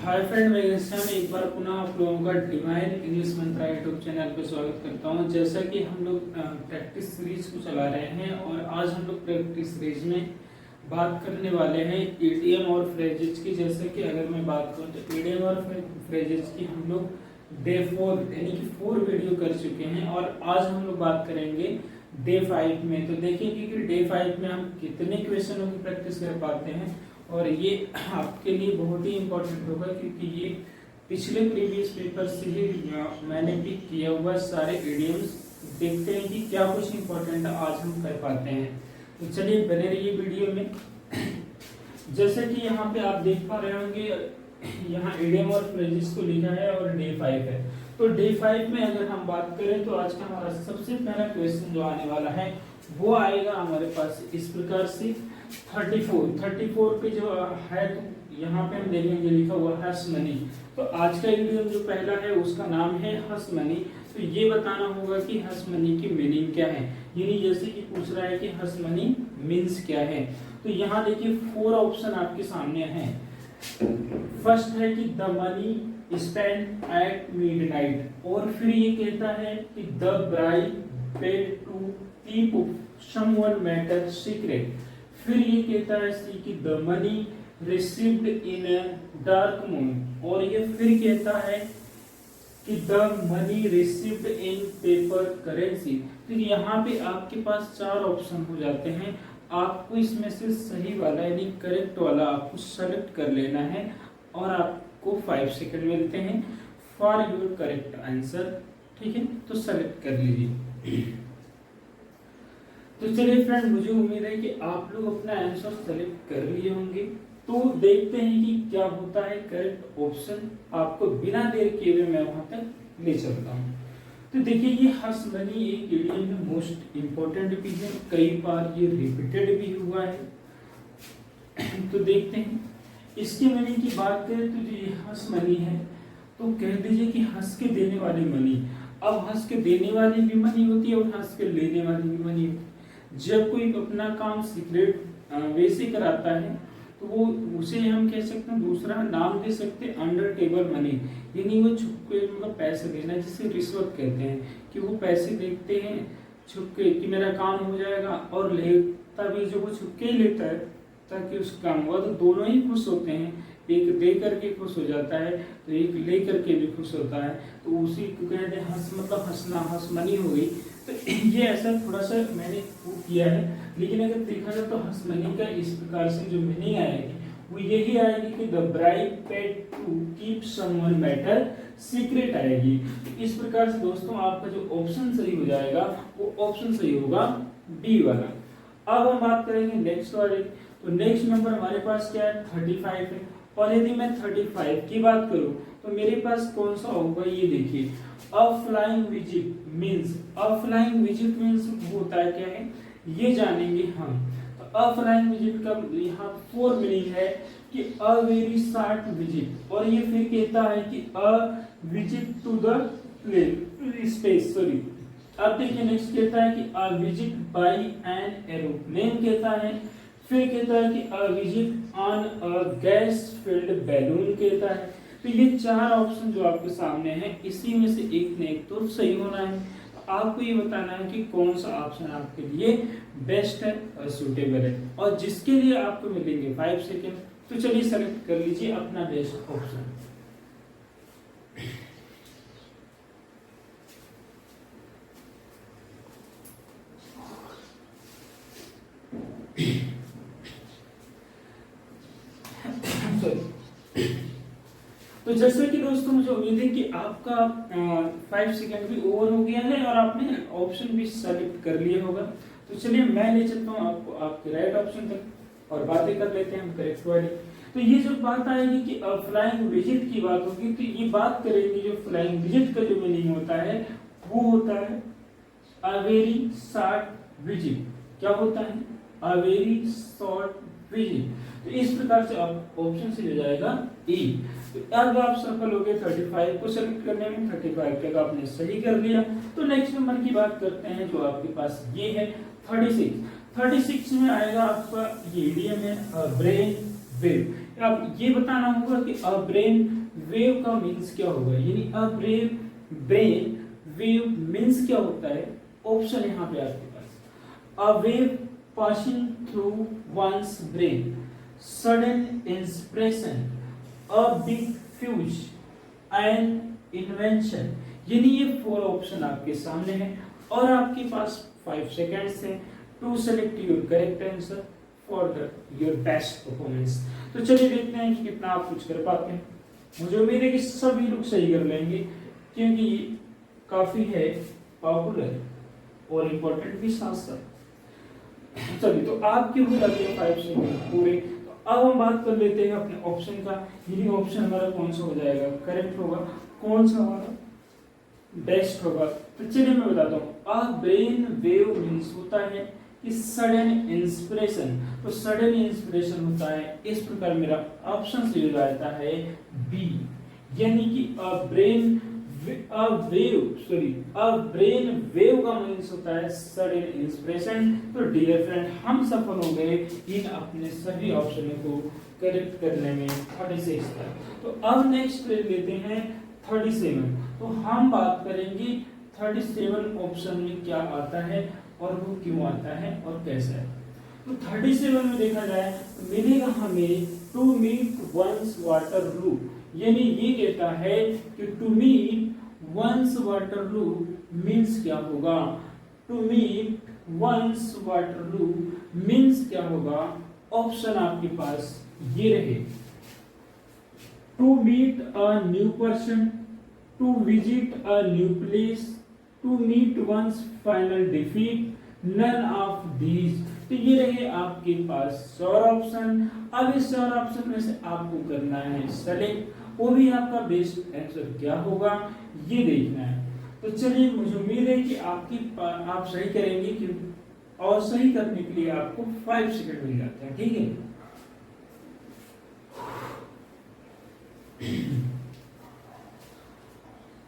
Hi friend, मैं घनश्याम एक बार पुनः आप लोगों का डिवाइन इंग्लिश मंत्रा यूट्यूब चैनल पे स्वागत करता हूं। जैसा कि हम लोग प्रैक्टिस सीरीज को चला रहे हैं और आज हम लोग प्रैक्टिस सीरीज में बात करने वाले हैं ईडियम और फ्रेजेज की। जैसे कि अगर मैं बात करूं तो ईडियम और फ्रेजेज की हम लोग डे 4 यानी कि 4 वीडियो कर चुके हैं और आज हम लोग बात करेंगे डे 5 में। तो देखेंगे कि डे 5 में हम कितने क्वेश्चनों की प्रैक्टिस कर पाते हैं और ये आपके लिए बहुत ही इम्पोर्टेंट होगा क्योंकि ये पिछले प्रीवियस पेपर से ही मैंने पिक किया हुआ सारे इडियम्स। देखते हैं कि क्या कुछ इम्पोर्टेंट आज हम कर पाते हैं। तो चलिए बने रहिए वीडियो में। जैसे कि यहाँ पे आप देख पा रहे होंगे, यहाँ इडियम और फ्रेजेस को लिखा है और डे 5 है। तो डे 5 में अगर हम बात करें तो आज का हमारा सबसे पहला क्वेश्चन जो आने वाला है वो आएगा हमारे पास इस प्रकार से 34 पे जो है तो यहाँ पे हम देखेंगे लिखा हुआ हस मनी। तो आज का इडियम जो पहला है उसका नाम है हस मनी। तो ये बताना होगा कि हस मनी की मीनिंग क्या है, यानी जैसे कि पूछ रहा है कि हस मनी मीन्स क्या है। तो यहाँ देखिए 4 ऑप्शन आपके सामने हैं। फर्स्ट है कि the money spend at midnight, और फिर ये कहता है कि the bride paid to keep someone matter secret. फिर ये कहता है कि the money received in dark moon, और ये फिर कहता है कि the money received in paper currency. तो यहाँ पे आपके पास 4 ऑप्शन हो जाते हैं। आपको इसमें से सही वाला यानी करेक्ट वाला आपको सेलेक्ट कर लेना है और आपको 5 सेकंड मिलते हैं फॉर योर करेक्ट आंसर। ठीक है, तो सेलेक्ट कर लीजिए। तो चलिए फ्रेंड, मुझे उम्मीद है कि आप लोग अपना आंसर सेलेक्ट कर लिए होंगे। तो देखते हैं कि क्या होता है करेक्ट ऑप्शन। आपको बिना देर किए हुए मैं वहां तक ले चलता हूं। तो देखिए ये हस मनी एक इडियम में मोस्ट इंपोर्टेंट भी है, कई बार ये रिपीटेड भी हुआ है। तो देखते हैं इसके मीनिंग की बात करें तो जो ये हस मनी है तो कह दीजिए कि हंस के देने वाली मनी। अब हंस के देने वाली भी मनी होती है और हंस के लेने वाली भी मनी होती है। जब कोई अपना काम सीक्रेट वैसे कराता है तो वो उसे हम कह सकते हैं, दूसरा नाम दे सकते हैं अंडर टेबल मनी, यानी वो छुपके मतलब पैसे देना जिसे रिश्वत कहते हैं। कि वो पैसे देते हैं छुपके कि मेरा काम हो जाएगा, और लेता भी जो वो छुपके ही लेता है ताकि उसका काम हुआ। तो दोनों ही खुश होते हैं, एक दे करके खुश हो जाता है तो एक ले करके भी खुश होता है। तो उसी को कहते हैं हंस, मतलब हंसना, हंस मनी हो गई। तो ये ऐसा थोड़ा सा मैंने किया है, लेकिन अगर देखा जाए तो हंस मनी का इस प्रकार से जो मीनिंग आएगी वो यही आएगी कि the bride paid to keep someone matter secret आएगी। तो इस प्रकार से दोस्तों आपका जो ऑप्शन सही हो जाएगा वो ऑप्शन सही होगा डी वाला। अब हम बात करेंगे नेक्स्ट वाले। तो नेक्स्ट नंबर हमारे पास क्या है 35 है, और यदि मैं 35 की बात करूं तो मेरे पास कौन सा होगा ये देखिए। A flying visit means, a flying visit means होता है क्या है ये जानेंगे हम। तो अ फ्लाइंग विजिट का यहाँ 4 मीनिंग है कि अ वेरी शॉर्ट विजिट, और ये फिर कहता है कि a visit to the plain space, sorry. अब देखिए नेक्स्ट कहता है कि a visit by an aeroplane कहता है। फिर कहता है कि a visit on a gas filled balloon कहता है। तो ये 4 ऑप्शन जो आपके सामने हैं इसी में से एक ने एक तो सही होना है। तो आपको ये बताना है कि कौन सा ऑप्शन आपके लिए बेस्ट है और सूटेबल है, और जिसके लिए आपको मिलेंगे 5 सेकेंड। तो चलिए सेलेक्ट कर लीजिए अपना बेस्ट ऑप्शन। तो जैसे कि दोस्तों मुझे उम्मीद है कि आपका 5 सेकंड भी ओवर हो गया है और आपने ऑप्शन भी सेलेक्ट कर लिया होगा। तो चलिए मैं ले चलता हूँ आपको आपके राइट ऑप्शन तक और बातें कर लेते हैं हम करेक्ट वाली। तो ये जो बात आएगी कि फ्लाइंग विजिट की बात होगी, तो ये बात करेंगे जो फ्लाइंग विजिट का जो मीनिंग होता है वो होता है अ वेरी शॉर्ट विजिट। क्या होता है अ वेरी शॉर्ट विजिट। तो इस प्रकार से आप ऑप्शन से हो जाएगा ई। तो अब आप सफल हो गए 35 को सेलेक्ट करने में। 35 तक आपने सही कर लिया। तो नेक्स्ट नंबर की बात करते हैं जो आपके पास ये है 36। 36 में आएगा आपका ये इडियम है ब्रेन वेव, अब ये बताना होगा कि अ ब्रेन वेव का मीन्स क्या होगा, यानी अ ब्रेन वेव मीन्स क्या होता है। ऑप्शन यहाँ पे आपके पास, a wave passing through one's brain, sudden inspiration, a big fuse, an invention. यानी ये 4 ऑप्शन आपके सामने है और आपके पास 5 सेकेंड्स है to select your correct answer for your best performance. तो चलिए देखते हैं कि कितना आप कुछ कर पाते हैं। मुझे उम्मीद है कि सभी लोग सही कर लेंगे क्योंकि ये काफी है पॉपुलर और इम्पोर्टेंट भी साथ साथ। चलिए तो आपके हो जाते हैं 5 सेकेंड पूरे। तो अब हम बात कर लेते हैं अपने ऑप्शन का, यही ऑप्शन हमारा कौन सा हो जाएगा, करेक्ट होगा, कौन सा हमारा बेस्ट होगा। तो चलिए मैं बताता हूँ, अ ब्रेन वेव मीन्स होता है कि सडन इंस्पिरेशन। तो सडन इंस्पिरेशन होता है इस प्रकार, मेरा ऑप्शन से हो जाता है बी, यानी कि अ ब्रेन वेव का मीन्स होता है सडन इंस्पिरेशन। तो डियर फ्रेंड, हम सफल हो गए इन अपने सभी ऑप्शन को करेक्ट करने में 36 तक। तो अब नेक्स्ट ले लेते हैं 37। तो हम बात करेंगे 37 ऑप्शन में क्या आता है और वो क्यों आता है और कैसा है। तो 37 में देखा जाए तो मिलेगा हमें टू मीट वंस वाटर रू, यानी ये कहता है कि to meet one's Waterloo means क्या होगा, to meet one's Waterloo means क्या होगा। ऑप्शन आपके पास ये रहे, to meet a new person, to visit a new place, to meet one's final defeat, none of these. तो ये रहे आपके पास 4 ऑप्शन। अब इस 4 ऑप्शन में से आपको करना है सेलेक्ट, वो भी आपका बेस्ट आंसर क्या होगा ये देखना है। तो चलिए, मुझे उम्मीद है कि आप सही करेंगे कि और सही करने के लिए आपको 5 सेकंड मिल जाते हैं, ठीक है।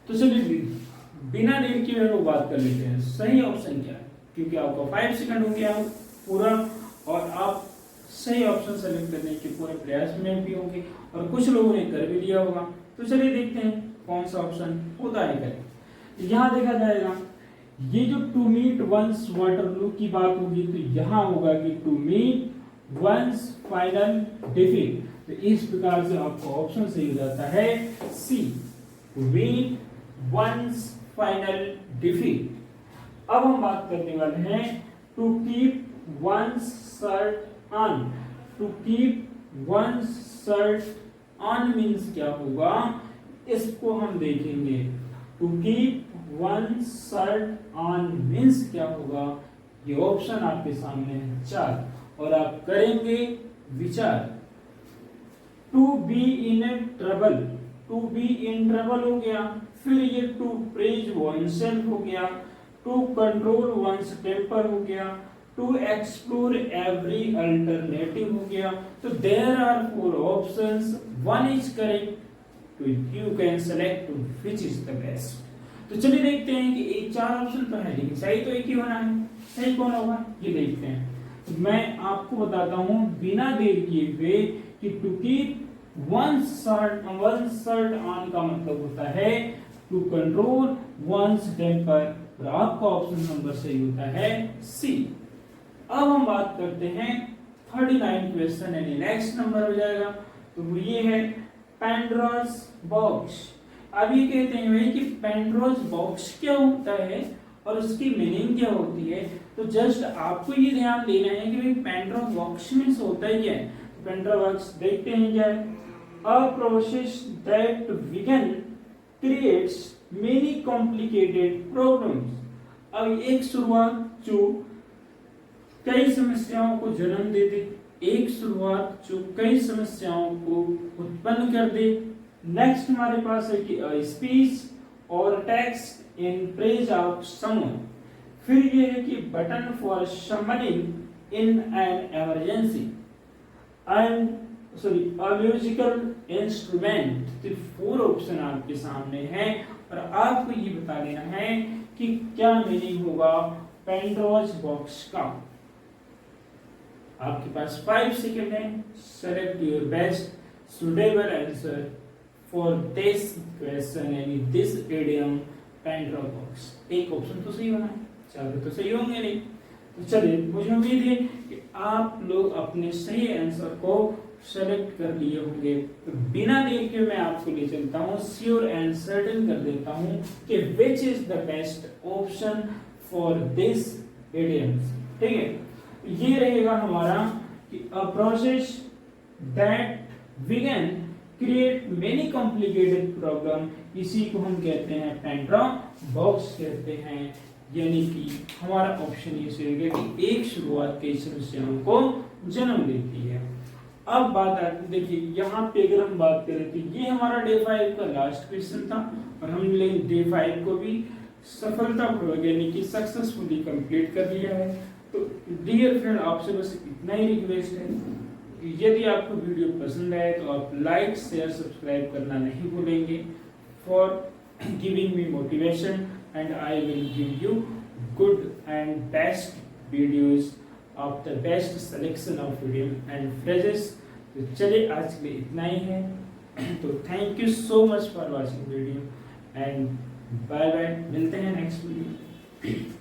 तो चलिए बिना देर के हम लोग बात कर लेते हैं सही ऑप्शन क्या है, क्योंकि आपका 5 सेकंड हो गया पूरा और आप सही ऑप्शन सेलेक्ट करने के पूरे प्रयास में भी होंगे और कुछ लोगों ने कर भी लिया होगा। तो चलिए देखते हैं कौन सा ऑप्शन होता है करेक्ट। यहाँ देखा जाएगा ये जो टू मीट वंस वाटरलू की बात होगी तो यहाँ होगा कि to meet one's final defeat. तो इस प्रकार से आपका ऑप्शन सही हो जाता है C, to meet one's final defeat. अब हम बात करने वाले हैं to keep one's shirt on. To keep one's shirt on means क्या होगा, इसको हम देखेंगे। To keep one's shirt on means क्या होगा, ये ऑप्शन आपके सामने है 4 और आप करेंगे विचार। To be in trouble, to be in trouble हो गया, फिर ये टू प्रेज वनसेल्फ हो गया, टू कंट्रोल वंस टेम्पर हो गया, टू एक्सप्लोर एवरी अल्टरनेटिव हो गया। तो there are 4 options, 1 is correct, तो you can select which is the best. तो चलिए देखते हैं कि ये 4 ऑप्शन तो है लेकिन सही तो एक ही होना है, सही कौन होगा ये देखते हैं। तो मैं आपको बताता हूं बिना देर किए हुए कि to keep one's shirt on का मतलब होता है टू कंट्रोल वंस टेम्पर और आपका ऑप्शन नंबर सही होता है सी। अब हम बात करते हैं 39 क्वेश्चन यानी नेक्स्ट नंबर हो जाएगा। तो वो ये है पैंडोरा's बॉक्स। अब ये कहते हैं भाई कि पैंडोरा's बॉक्स क्या होता है और उसकी मीनिंग क्या होती है। तो जस्ट आपको ये ध्यान देना है कि भाई पैंडोरा's बॉक्स मीन्स होता ही क्या है। पैंडोरा's बॉक्स देखते हैं क्या है, a process that begin creates many complicated problems। अब एक शुरुआत जो कई समस्याओं को जन्म दे दे, एक शुरुआत जो कई समस्याओं को उत्पन्न कर दे। नेक्स्ट हमारे पास है कि a speech और text in praise of someone. फिर ये है कि button for summoning in an emergency and a musical instrument. तो 4 ऑप्शन आपके सामने हैं और आपको ये बता देना है कि क्या मीनिंग होगा पैंडोरा's बॉक्स का। आपके पास 5 सेकेंड है। Select your best suitable answer for this question यानी this idiom pen drop box. एक ऑप्शन तो सही होना है, चारों तो सही होंगे नहीं। तो चलिए, मुझे उम्मीद है कि आप लोग अपने सही आंसर को सेलेक्ट कर लिए होंगे। तो बिना देर के मैं आपको ले चलता हूँ, श्योर एंड सर्टेन कर देता हूँ कि which is the best option for this idioms. ठीक है, ये रहेगा हमारा कि a process that we can create many complicated problem, इसी को हम कहते हैं पेन ड्रॉप बॉक्स कहते हैं। यानी कि हमारा ऑप्शन ये रहेगा कि एक शुरुआत कई समस्याओं को जन्म देती है। अब बात आती, देखिए यहाँ पे अगर हम बात करें तो ये हमारा डे 5 का लास्ट क्वेश्चन था और हमने डे 5 को भी सफलतापूर्वक यानी कि सक्सेसफुली कंप्लीट कर लिया है। तो डियर फ्रेंड, आपसे बस इतना ही रिक्वेस्ट है कि यदि आपको वीडियो पसंद आए तो आप लाइक शेयर सब्सक्राइब करना नहीं भूलेंगे for giving me motivation and I will give you good and best videos of the best selection of idiom and phrases। तो चलिए, आज के लिए इतना ही है। तो thank you so much for watching video and bye bye, मिलते हैं नेक्स्ट वीडियो।